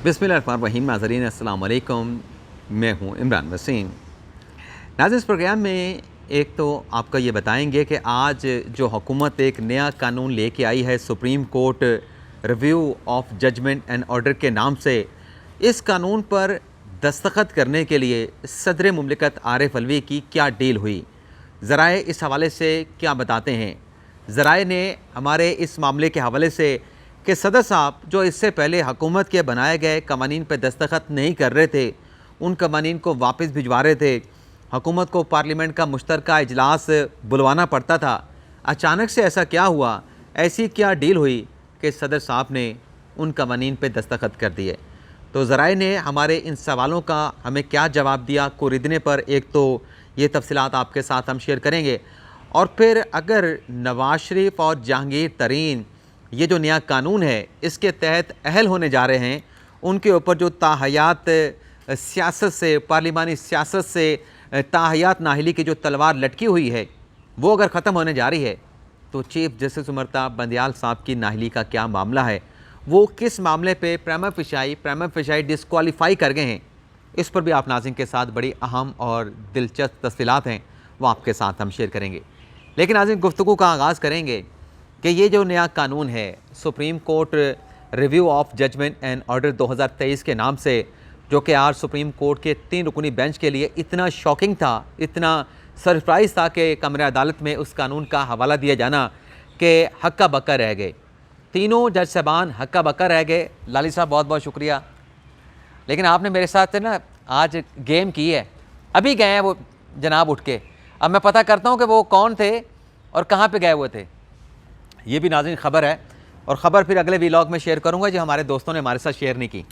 बिस्मिल्लाहिर्रहमानिर्रहीम। नाज़रीन अस्सलाम वालेकुम, मैं हूँ इमरान वसीम। नाज़रीन, इस प्रोग्राम में एक तो आपको ये बताएंगे कि आज जो हुकूमत एक नया कानून लेके आई है Supreme Court review of judgment and order के नाम से, इस कानून पर दस्तखत करने के लिए सदर मुमलिकत आरिफ अलवी की क्या डील हुई, ज़राए इस हवाले से क्या बताते हैं। ज़राए ने हमारे इस मामले के हवाले से कि सदर साहब जो इससे पहले हुकूमत के बनाए गए कवानीन पर दस्तखत नहीं कर रहे थे, उन कवानीन को वापस भिजवा रहे थे। हुकूमत को पार्लियामेंट का मुश्तरका इजलास बुलवाना पड़ता था। अचानक से ऐसा क्या हुआ, ऐसी क्या डील हुई कि सदर साहब ने उन कवानीन पर दस्तखत कर दिए। तो ज़राए ने हमारे इन सवालों का हमें क्या जवाब दिया कुरिदने पर, एक तो ये तफसीलात आपके साथ हम शेयर करेंगे, और फिर अगर नवाज शरीफ और जहांगीर तरीन ये जो नया कानून है इसके तहत अहल होने जा रहे हैं, उनके ऊपर जो ताहयात सियासत से, पार्लिमानी सियासत से ताहयात नाहली की जो तलवार लटकी हुई है वो अगर ख़त्म होने जा रही है, तो चीफ जस्टिस उमरता बंदियाल साहब की नाहली का क्या मामला है, वो किस मामले पे प्राइमा फिशाई डिस्क्वालीफाई कर गए हैं, इस पर भी आप नाज़रीन के साथ बड़ी अहम और दिलचस्प तफसीलात हैं वो आपके साथ हम शेयर करेंगे। लेकिन नाज़रीन, गुफ्तगू का आगाज़ करेंगे कि ये जो नया कानून है Supreme Court review of judgment and order 2023 के नाम से, जो कि आज सुप्रीम कोर्ट के 3 रुकनी बेंच के लिए इतना शॉकिंग था, इतना सरप्राइज़ था कि कमरे अदालत में उस कानून का हवाला दिया जाना कि हक्का बक्का रह गए। तीनों जज साहबान हक्का बक्का रह गए। लाली साहब बहुत बहुत शुक्रिया। लेकिन आपने मेरे साथ ना आज गेम की है। अभी गए हैं वो जनाब उठ के, अब मैं पता करता हूँ कि वो कौन थे और कहाँ पे गए हुए थे। ये भी नाज़रीन ख़बर है, और ख़बर फिर अगले व्लॉग में शेयर करूँगा जो हमारे दोस्तों ने हमारे साथ शेयर नहीं की।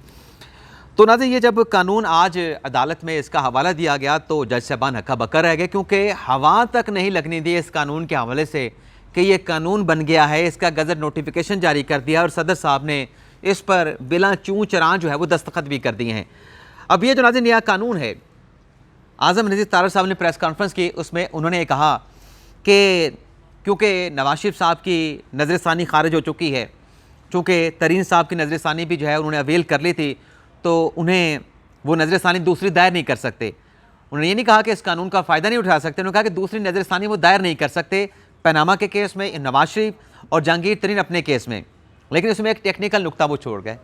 तो नाज़रीन, ये जब कानून आज अदालत में इसका हवाला दिया गया तो जज साहबान हक्का बक्का रह गए, क्योंकि हवा तक नहीं लगने दी इस कानून के हवाले से कि ये कानून बन गया है। इसका गज़ट नोटिफिकेशन जारी कर दिया और सदर साहब ने इस पर बिला चूँ चरां जो है वो दस्तखत भी कर दिए हैं। अब ये जो नाज़रीन नया कानून है, आज़म नज़ीर तारड़ साहब ने प्रेस कॉन्फ्रेंस की, उसमें उन्होंने कहा कि क्योंकि नवाज शरीफ साहब की नज़रसानी खारिज हो चुकी है, चूँकि तरीन साहब की नज़रसानी भी जो है उन्होंने अवेल कर ली थी, तो उन्हें वो नज़रसानी दूसरी दायर नहीं कर सकते। उन्होंने ये नहीं कहा कि इस कानून का फ़ायदा नहीं उठा सकते, उन्होंने कहा कि दूसरी नज़रसानी वो दायर नहीं कर सकते पनामा के केस में, नवाज शरीफ और जहांगीर तरीन अपने केस में। लेकिन उसमें एक टेक्निकल नुक्ता वो छोड़ गए,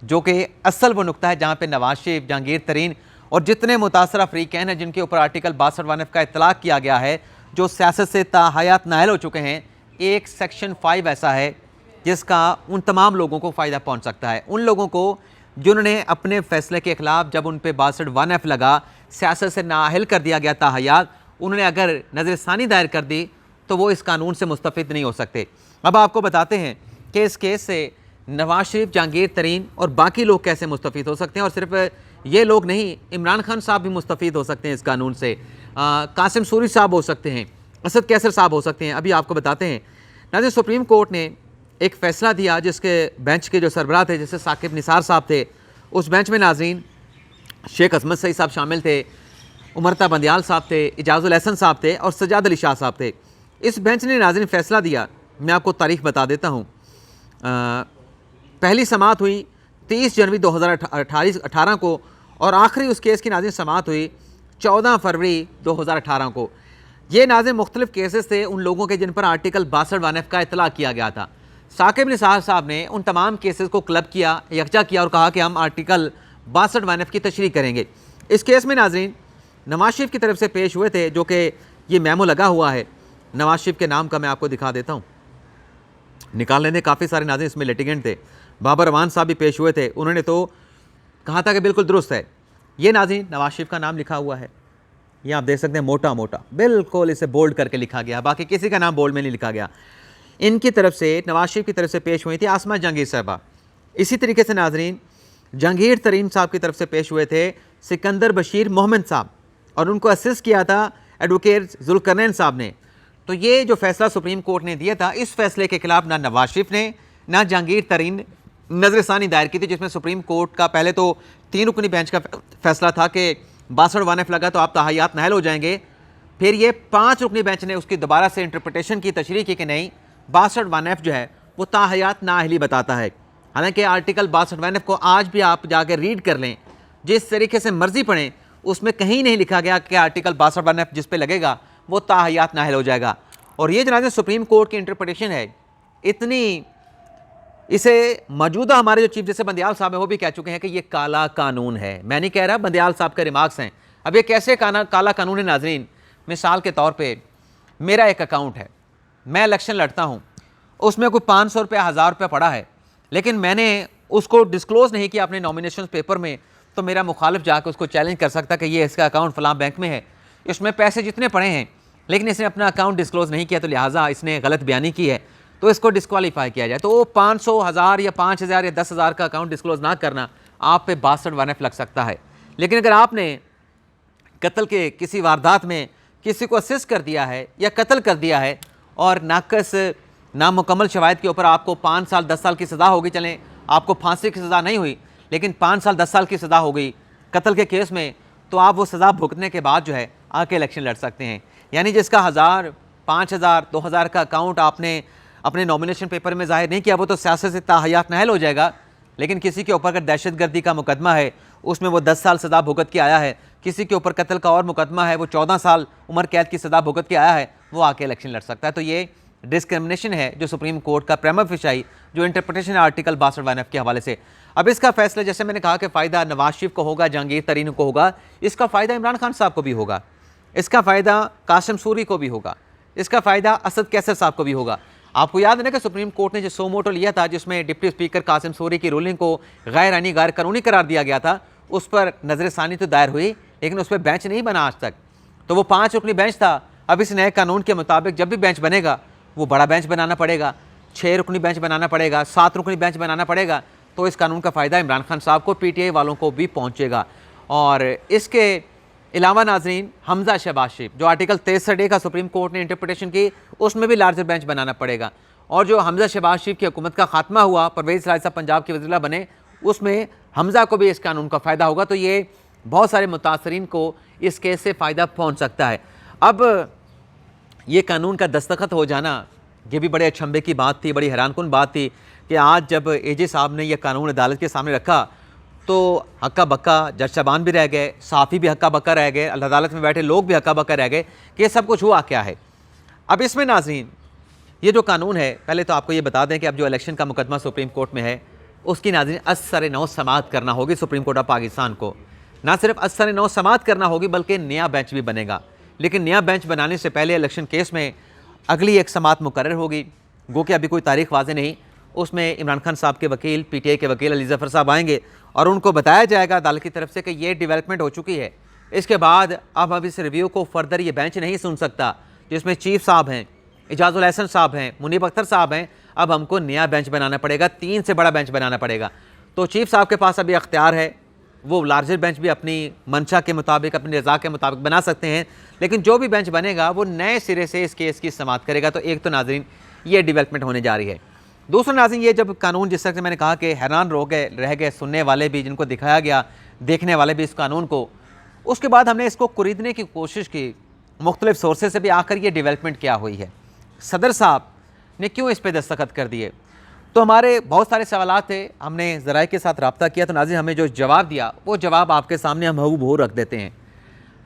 जो कि असल वो नुक्ता है जहाँ पर नवाज शरीफ, जहांगीर तरीन और जितने मुतासरा अफ्रीकैन हैं जिनके ऊपर आर्टिकल 62 का इतलाक़ किया गया है, जो सियासत से ताहयात नायल हो चुके हैं, एक सेक्शन 5 ऐसा है जिसका उन तमाम लोगों को फ़ायदा पहुंच सकता है। उन लोगों को जिन्होंने अपने फ़ैसले के ख़िलाफ़, जब उन पे 62(1)(f) लगा, सियासत से नाअहल कर दिया गया ताहयात, उन्होंने अगर नज़रसानी दायर कर दी तो वो इस कानून से मुस्तफ़िद नहीं हो सकते। अब आपको बताते हैं कि इस केस से नवाज शरीफ, जहांगीर तरीन और बाकी लोग कैसे मुस्तफ़िद हो सकते हैं, और सिर्फ ये लोग नहीं, इमरान खान साहब भी मुस्तफ़िद हो सकते हैं इस कानून से, कासिम सूरी साहब हो सकते हैं, असद कैसर साहब हो सकते हैं। अभी आपको बताते हैं नाज़रीन, सुप्रीम कोर्ट ने एक फ़ैसला दिया जिसके बेंच के जो सरबराह थे, जैसे साकिब निसार साहब थे, उस बेंच में नाज़रीन शेख अजमत सईद साहब शामिल थे, उमरता बंदियाल साहब थे, इजाज़ुल एहसन साहब थे और सज्जाद अली शाह साहब थे। इस बेंच ने नाज़रीन फ़ैसला दिया, मैं आपको तारीख़ बता देता हूँ। पहली समाअत हुई 30 जनवरी 2018 को, और आखिरी उस केस की नाज़रीन समाअत हुई 14 फरवरी 2018 को। ये नाज़रीन मुख्तलिफ केसेस थे उन लोगों के जिन पर आर्टिकल 62(1)(f) का इतलाक़ किया गया था। साकिब निसार साहब ने उन तमाम केसेस को क्लब किया, यकजा किया और कहा कि हम आर्टिकल 62(1)(f) की तशरीह करेंगे। इस केस में नाज़रीन नवाज शरीफ की तरफ से पेश हुए थे, जो कि ये मेमो लगा हुआ है, नवाज शरीफ के नाम का मैं आपको दिखा देता हूँ। निकाल लेने काफ़ी सारे नाज़रीन इसमें लिटिगेंट थे। बाबर रवान साहब भी पेश हुए थे, उन्होंने तो कहा था कि बिल्कुल दुरुस्त है। ये नाज़रीन नवाज शरीफ का नाम लिखा हुआ है, ये आप देख सकते हैं, मोटा मोटा बिल्कुल इसे बोल्ड करके लिखा गया, बाकी किसी का नाम बोल्ड में नहीं लिखा गया। इनकी तरफ से, नवाज शरीफ की तरफ से पेश हुई थी आसमा जहांगीर साहबा। इसी तरीके से नाज़रीन जहांगीर तरीन साहब की तरफ से पेश हुए थे सिकंदर बशीर मोहम्मद साहब, और उनको असिस्ट किया था एडवोकेट जुल्करनैन साहब ने। तो ये जो फैसला सुप्रीम कोर्ट ने दिया था, इस फैसले के खिलाफ ना नवाज शरीफ ने ना जहांगीर तरीन ने नज़रसानी दायर की थी, जिसमें सुप्रीम कोर्ट का पहले तो 3 रुकनी बेंच का फैसला था कि 62(1)(f) लगा तो आप ताहयात नाहल हो जाएंगे। फिर ये 5 रुकनी बेंच ने उसकी दोबारा से इंटरप्रिटेशन की, तशरीह की कि नहीं, 62(1)(f) जो है वो ताहयात नाअहली बताता है। हालांकि आर्टिकल 62 को आज भी आप जाकर रीड कर लें, जिस तरीके से मर्जी पढ़ें, उसमें कहीं नहीं लिखा गया कि आर्टिकल 62 जिस पे लगेगा वो ताहयात नाहिल हो जाएगा। और ये जनाब सुप्रीम कोर्ट की इंटरप्रिटेशन है, इतनी इसे मौजूदा हमारे जो चीफ जस्टिस बंदयाल साहब हैं वो भी कह चुके हैं कि ये काला कानून है। मैं नहीं कह रहा, बंदयाल साहब के रिमार्क्स हैं। अब ये कैसे काला कानून है नाजरीन? मिसाल के तौर पे मेरा एक अकाउंट है, मैं इलेक्शन लड़ता हूँ, उसमें कोई 500 रुपया 1000 रुपया पड़ा है, लेकिन मैंने उसको डिस्क्लोज़ नहीं किया अपने नॉमिनेशन पेपर में, तो मेरा मुखालिफ जाकर उसको चैलेंज कर सकता कि ये इसका अकाउंट फलां बैंक में है, इसमें पैसे जितने पड़े हैं लेकिन इसने अपना अकाउंट डिस्क्लोज़ नहीं किया, तो लिहाजा इसने गलत बयानी की है, तो इसको डिस्क्वालीफाई किया जाए। तो वो 500, 1000 या 5000 या 10,000 का अकाउंट डिस्क्लोज ना करना आप पे 62 लग सकता है। लेकिन अगर आपने कत्ल के किसी वारदात में किसी को असिस्ट कर दिया है या कत्ल कर दिया है और नाकस नामुकम्मल शवाहिद के ऊपर आपको 5 साल 10 साल की सज़ा होगी, चलें आपको फांसी की सज़ा नहीं हुई लेकिन 5 साल 10 साल की सज़ा हो गई कत्ल के केस में, तो आप वो सज़ा भुगतने के बाद जो है आके इलेक्शन लड़ सकते हैं। यानी जिसका 1000, 5000, 2000 का अकाउंट आपने अपने नॉमिनेशन पेपर में जाहिर नहीं किया, वो तो सियासत से ताहयात नाहिल हो जाएगा। लेकिन किसी के ऊपर अगर दहशतगर्दी का मुकदमा है, उसमें वो 10 साल सज़ा भुगत के आया है, किसी के ऊपर कत्ल का और मुकदमा है, वो 14 साल उम्र कैद की सज़ा भुगत के आया है, वो आके इलेक्शन लड़ सकता है। तो ये डिस्क्रिमिनेशन है जो सुप्रीम कोर्ट का प्रीमा फेशियाई जो इंटरप्रिटेशन है आर्टिकल 62 के हवाले से। अब इसका फैसला, जैसे मैंने कहा कि फ़ायदा नवाज शरीफ को होगा, जहांगीर तरीन को होगा, इसका फ़ायदा इमरान खान साहब को भी होगा, इसका फ़ायदा कासिम सूरी को भी होगा, इसका फ़ायदा असद कैसर साहब को भी होगा। आपको याद है ना कि सुप्रीम कोर्ट ने जो सो मोटो लिया था, जिसमें डिप्टी स्पीकर कासिम सूरी की रूलिंग को गैर आईनी गैर कानूनी करार दिया गया था, उस पर नज़रसानी तो दायर हुई लेकिन उस पर बेंच नहीं बना आज तक। तो वो 5 रुकनी बेंच था। अब इस नए कानून के मुताबिक जब भी बेंच बनेगा वो बड़ा बेंच बनाना पड़ेगा, 6 रुकनी बेंच बनाना पड़ेगा, 7 रुकनी बेंच बनाना पड़ेगा। तो इस कानून का फ़ायदा इमरान खान साहब को, PTI वालों को भी पहुँचेगा। और इसके अलावा नाजरीन, हमजा शहबाज शरीफ जो आर्टिकल 63A का सुप्रीम कोर्ट ने इंटरप्रिटेशन की, उसमें भी लार्जर बेंच बनाना पड़ेगा। और जो हमजा शहबाज शरीफ की हुकूमत का खात्मा हुआ, परवेज़ इलाही साहब पंजाब के वज़ीर बने, उसमें हमजा को भी इस कानून का फ़ायदा होगा। तो ये बहुत सारे मुतासरीन को इस केस से फ़ायदा पहुँच सकता है। अब ये कानून का दस्तखत हो जाना, ये भी बड़े अचंभे की बात थी, बड़ी हैरानकुन बात थी कि आज जब AJ साहब ने यह कानून अदालत के सामने रखा तो हक्का बक्का जज साहबान भी रह गए, साफ़ी भी हक्का बक्का रह गए, अदालत में बैठे लोग भी हक्का बक्का रह गए कि ये सब कुछ हुआ क्या है। अब इसमें नाज़रीन, ये जो कानून है, पहले तो आपको ये बता दें कि अब जो इलेक्शन का मुकदमा सुप्रीम कोर्ट में है, उसकी नाज़रीन असर नौ समाअत करना होगी सुप्रीम कोर्ट ऑफ पाकिस्तान को। ना सिर्फ असर नौ समाअत करना होगी बल्कि नया बेंच भी बनेगा। लेकिन नया बेंच बनाने से पहले इलेक्शन केस में अगली एक समाअत मुकर्रर होगी, गो कि अभी कोई तारीख वाज़ेह नहीं। उसमें इमरान खान साहब के वकील, PTI के वकील अली ज़फ़र साहब आएंगे और उनको बताया जाएगा अदालत की तरफ से कि ये डेवलपमेंट हो चुकी है। इसके बाद अब इस रिव्यू को फर्दर ये बेंच नहीं सुन सकता, जिसमें चीफ साहब हैं, इजाज़ुल हसन साहब हैं, मुनीब अख्तर साहब हैं। अब हमको नया बेंच बनाना पड़ेगा, 3 से बड़ा बेंच बनाना पड़ेगा। तो चीफ साहब के पास अभी अख्तियार है, वो लार्जर बेंच भी अपनी मंशा के मुताबिक, अपनी रज़ा के मुताबिक बना सकते हैं। लेकिन जो भी बेंच बनेगा वो नए सिरे से इस केस की समाअत करेगा। तो एक तो नाज़रीन ये डेवलपमेंट होने जा रही है। दूसरा नाज़रीन, ये जब कानून, जिस तरह से मैंने कहा कि हैरान रह गए सुनने वाले भी, जिनको दिखाया गया, देखने वाले भी इस कानून को, उसके बाद हमने इसको खरीदने की कोशिश की मुख्तलिफ सोर्सेज से भी, आखिर ये डेवलपमेंट क्या हुई है, सदर साहब ने क्यों इस पर दस्तखत कर दिए। तो हमारे बहुत सारे सवालात थे, हमने ज़राए के साथ रब्ता किया, तो नाज़रीन हमें जो जवाब दिया वो जवाब आपके सामने हम हूबहू रख देते हैं।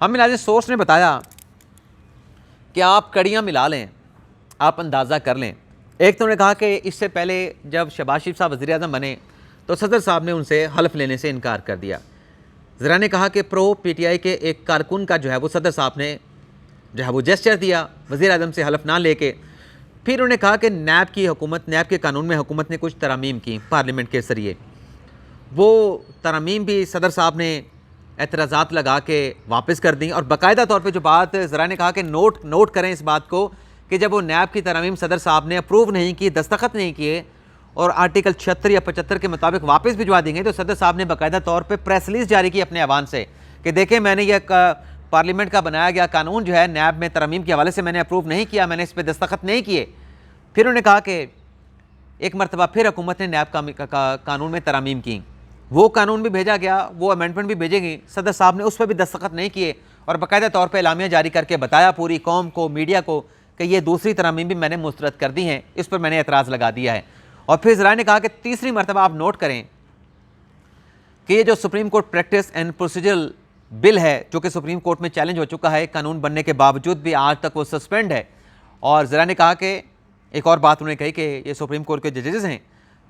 हमें नाज़रीन सोर्स ने बताया कि आप कड़ियाँ मिला लें, आप अंदाज़ा कर लें। एक तो उन्होंने कहा कि इससे पहले जब शहबाज शरीफ साहब वज़ीर आज़म बने तो सदर साहब ने उनसे हल्फ लेने से इनकार कर दिया। ज़रा ने कहा कि प्रो PTI के एक कारकुन का जो है वो सदर साहब ने जो है वो जेस्चर दिया वज़ीर आज़म से हल्फ ना लेके। फिर उन्होंने कहा कि नैब की हुकूमत, नैब के कानून में हुकूमत ने कुछ तरमीम की पार्लियामेंट के ज़रिए, वो तरमीम भी सदर साहब ने एतराज़ात लगा के वापस कर दी। और बाकायदा तौर पे जो बात ज़रा ने कहा कि नोट करें इस बात को कि जब वो नैब की तरमीम सदर साहब ने अप्रूव नहीं की, दस्तखत नहीं किए और आर्टिकल 76 या 75 के मुताबिक वापस भिजवा देंगे, तो सदर साहब ने बाकायदा तौर पे प्रेस रिलीज जारी की अपने ऐवान से कि देखें, मैंने यह पार्लियामेंट का बनाया गया कानून जो है नैब में तरमीम के हवाले से मैंने अप्रूव नहीं किया, मैंने इस पर दस्तखत नहीं किए। फिर उन्होंने कहा कि एक मरतबा फिर हुकूमत ने नैब का कानून में तरमीम की, वो कानून भी भेजा गया, वो अमेंडमेंट भी भेजेगी, सदर साहब ने उस पर भी दस्तखत नहीं किए और बाकायदा तौर पर एलामिया जारी करके बताया पूरी कौम को, मीडिया को, कि ये दूसरी तरमीम भी मैंने मुस्तरद कर दी हैं, इस पर मैंने एतराज़ लगा दिया है। और फिर ज़राए ने कहा कि तीसरी मरतबा आप नोट करें कि ये जो supreme court practice and procedural bill है जो कि सुप्रीम कोर्ट में चैलेंज हो चुका है, कानून बनने के बावजूद भी आज तक वो सस्पेंड है। और ज़राए ने कहा कि एक और बात उन्होंने कही कि ये सुप्रीम कोर्ट के जजेस हैं,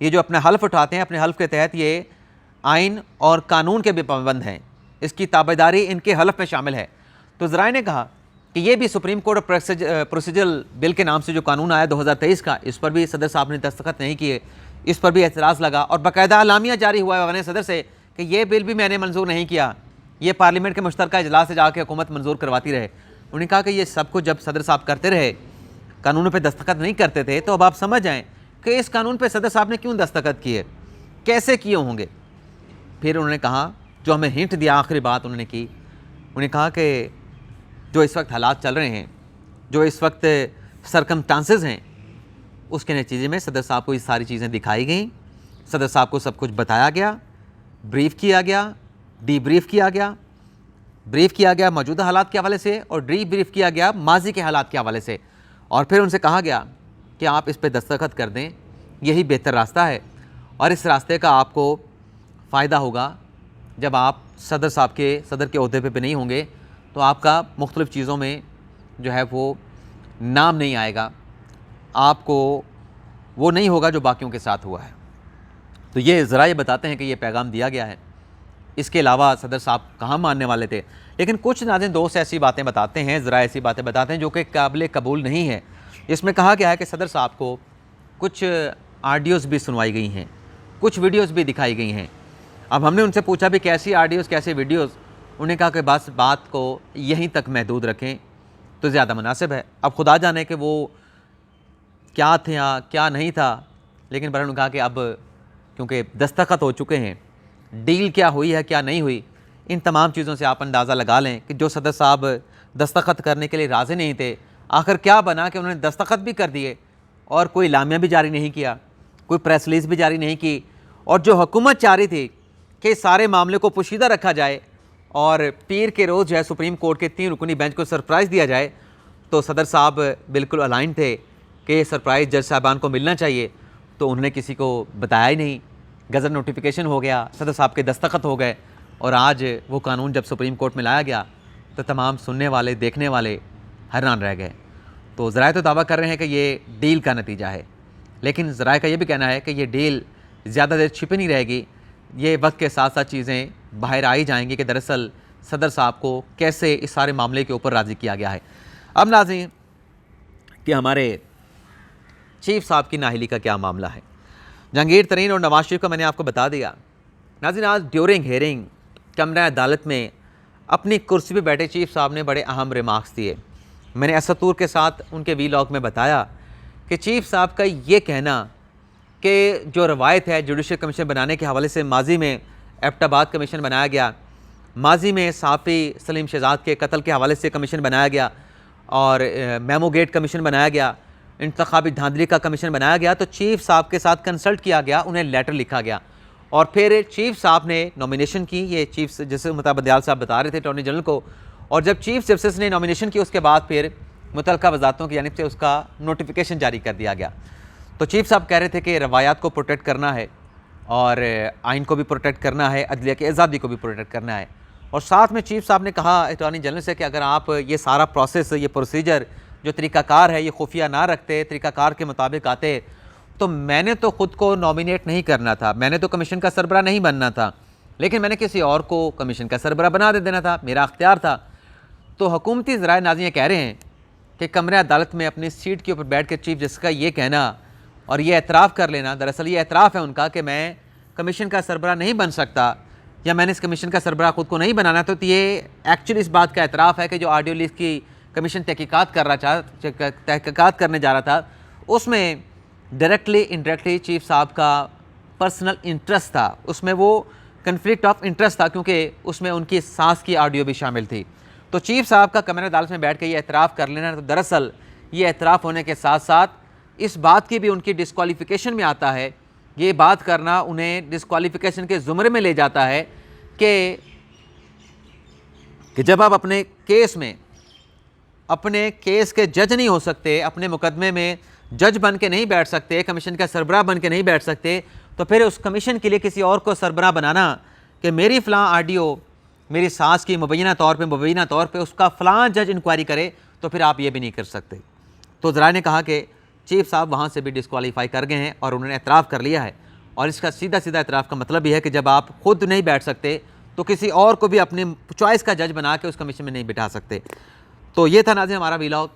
ये जो अपना हल्फ उठाते हैं, अपने हल्फ के तहत ये आइन और कानून के भी पाबंद हैं, इसकी ताबेदारी इनके हल्फ में शामिल है। तो ज़राए ने कहा कि ये भी सुप्रीम कोर्ट प्रोसीजरल बिल के नाम से जो कानून आया 2023 का, इस पर भी सदर साहब ने दस्तखत नहीं किए, इस पर भी एतराज़ लगा और बाकायदा अलामिया जारी हुआ है वज़ीर सदर से कि ये बिल भी मैंने मंजूर नहीं किया, ये पार्लियामेंट के मुश्तरका इजलास से जाकर हुकूमत मंजूर करवाती रहे। उन्होंने कहा कि ये सब कुछ जब सदर साहब करते रहे, कानूनों पे दस्तखत नहीं करते थे, तो अब आप समझ जाएं कि इस कानून पे सदर साहब ने क्यों दस्तखत किए, कैसे किए होंगे। फिर उन्होंने कहा, जो हमें हिंट दिया, आखिरी बात उन्होंने की, उन्होंने कहा कि जो इस वक्त हालात चल रहे हैं, जो इस वक्त सरकमस्टांसेस हैं, उसके नतीजे में सदर साहब को ये सारी चीज़ें दिखाई गई, सदर साहब को सब कुछ बताया गया, ब्रीफ किया गया, डीब्रीफ किया गया, ब्रीफ किया गया मौजूदा हालात के हवाले से और डीब्रीफ किया गया माजी के हालात के हवाले से। और फिर उनसे कहा गया कि आप इस पर दस्तखत कर दें, यही बेहतर रास्ता है और इस रास्ते का आपको फ़ायदा होगा जब आप सदर के ओहदे पे नहीं होंगे, तो आपका मुख्तलिफ़ चीज़ों में जो है वो नाम नहीं आएगा, आपको वो नहीं होगा जो बाकियों के साथ हुआ है। तो ये ज़रा ये बताते हैं कि ये पैगाम दिया गया है। इसके अलावा सदर साहब कहाँ मानने वाले थे, लेकिन कुछ नाज़रीन दोस्त ऐसी बातें बताते हैं, ज़रा ऐसी बातें बताते हैं जो कि काबिल कबूल नहीं है। इसमें कहा गया है कि सदर साहब को कुछ ऑडियोज़ भी सुनवाई गई हैं, कुछ वीडियोज़ भी दिखाई गई हैं। अब हमने उनसे पूछा भी कैसी ऑडियोज़, कैसे वीडियोज़, उन्हें कहा कि बस बात को यहीं तक महदूद रखें तो ज़्यादा मुनासिब है। अब खुदा जाने कि वो क्या थे या क्या नहीं था, लेकिन बहरहाल उन्होंने कहा कि अब क्योंकि दस्तखत हो चुके हैं, डील क्या हुई है क्या नहीं हुई, इन तमाम चीज़ों से आप अंदाज़ा लगा लें कि जो सदर साहब दस्तखत करने के लिए राज़ी नहीं थे, आखिर क्या बना कि उन्होंने दस्तखत भी कर दिए और कोई लामिया भी जारी नहीं किया, कोई प्रेस रिलीज़ भी जारी नहीं की। और जो हुकूमत चाह रही थी कि सारे मामले को पोशीदा रखा जाए और पीर के रोज़ जो है सुप्रीम कोर्ट के 3 रुकनी बेंच को सरप्राइज़ दिया जाए, तो सदर साहब बिल्कुल अलाइन थे कि ये सरप्राइज़ जज साहबान को मिलना चाहिए, तो उन्होंने किसी को बताया ही नहीं। गज़ट नोटिफिकेशन हो गया, सदर साहब के दस्तखत हो गए और आज वो कानून जब सुप्रीम कोर्ट में लाया गया तो तमाम सुनने वाले, देखने वाले हैरान रह गए। तो ज़राए तो दावा कर रहे हैं कि ये डील का नतीजा है, लेकिन ज़राए का ये भी कहना है कि ये डील ज़्यादा देर छिपी नहीं रहेगी, ये वक्त के साथ साथ चीज़ें बाहर आई जाएंगी कि दरअसल सदर साहब को कैसे इस सारे मामले के ऊपर राज़ी किया गया है। अब नाज़रीन कि हमारे चीफ साहब की नाअहली का क्या मामला है। जहांगीर तरीन और नवाज शरीफ का मैंने आपको बता दिया। नाज़रीन, आज ड्यूरिंग हियरिंग कमरा अदालत में अपनी कुर्सी पे बैठे चीफ साहब ने बड़े अहम रिमार्क्स दिए। मैंने असतूर के साथ उनके वीलॉग में बताया कि चीफ साहब का ये कहना कि जो रवायत है जुडिशल कमीशन बनाने के हवाले से, माजी में एबटाबाद कमीशन बनाया गया, माजी में साफ़ी सलीम शहजाद के कत्ल के हवाले से कमीशन बनाया गया और मेमो गेट कमीशन बनाया गया, इंतखाबी धांधली का कमीशन बनाया गया, तो चीफ साहब के साथ कंसल्ट किया गया, उन्हें लेटर लिखा गया और फिर चीफ साहब ने नॉमिनेशन की। ये चीफ जैसे मुताबिक दयाल साहब बता रहे थे अटॉर्नी जनरल को, और जब चीफ जस्टिस ने नॉमिनेशन की उसके बाद फिर मुतल्लिका वज़ारतों की जानिब से उसका नोटिफिकेशन जारी कर दिया गया। तो चीफ साहब कह रहे थे कि रवायात को प्रोटेक्ट करना है और आइन को भी प्रोटेक्ट करना है, अदलिया की आज़ादी को भी प्रोटेक्ट करना है। और साथ में चीफ साहब ने कहा अटॉर्नी जनरल से कि अगर आप ये सारा प्रोसेस, ये प्रोसीजर जो तरीक़ाकार है, ये खुफिया ना रखते, तरीक़ाकार के मुताबिक आते, तो मैंने तो ख़ुद को नॉमिनेट नहीं करना था, मैंने तो कमीशन का सरबराह नहीं बनना था, लेकिन मैंने किसी और को कमीशन का सरबराह बना देना था, मेरा अख्तियार था। तो हुकूमती ज़राए नाज़रीन कह रहे हैं कि कमरे अदालत में अपनी सीट के ऊपर बैठ कर चीफ जस्टिस का ये कहना और ये एतराफ़ कर लेना, दरअसल ये एतराफ़ है उनका कि मैं कमीशन का सरबराह नहीं बन सकता या मैंने इस कमीशन का सरबराह ख़ुद को नहीं बनाना। तो ये एक्चुअली इस बात का एतराफ़ है कि जो ऑडियो लीक की कमीशन तहकीकात करने जा रहा था, उसमें डायरेक्टली इनडायरेक्टली चीफ साहब का पर्सनल इंटरेस्ट था, उसमें वो कन्फ्लिक्ट ऑफ इंटरेस्ट था, क्योंकि उसमें उनकी सास की ऑडियो भी शामिल थी। तो चीफ साहब का कमरे अदालत में बैठ के ये एतराफ़ कर लेना, तो दरअसल ये एतराफ़ होने के साथ साथ इस बात की भी उनकी डिस्क्वालिफिकेशन में आता है, ये बात करना उन्हें डिस्क्वालिफिकेशन के ज़ुमरे में ले जाता है कि जब आप अपने केस में अपने केस के जज नहीं हो सकते, अपने मुकदमे में जज बन के नहीं बैठ सकते, कमीशन का सरबराह बन के नहीं बैठ सकते, तो फिर उस कमीशन के लिए किसी और को सरबराह बनाना कि मेरी फ़लाँ ऑडियो मेरी सास की मुबैना तौर पे उसका फ़लाँ जज इंक्वायरी करे, तो फिर आप ये भी नहीं कर सकते। तो ज़राए ने कहा कि चीफ साहब वहाँ से भी डिस्क्वालीफाई कर गए हैं और उन्होंने एतराफ़ कर लिया है। और इसका सीधा सीधा एतराफ़ का मतलब ये है कि जब आप खुद नहीं बैठ सकते तो किसी और को भी अपनी चॉइस का जज बना के उस कमीशन में नहीं बिठा सकते। तो ये था नाज़रीन हमारा व्लॉग।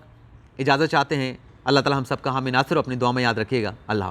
इजाज़त चाहते हैं। अल्लाह ताला हम सबका हामी नासिर अपनी दुआ में याद रखिएगा। अल्लाह।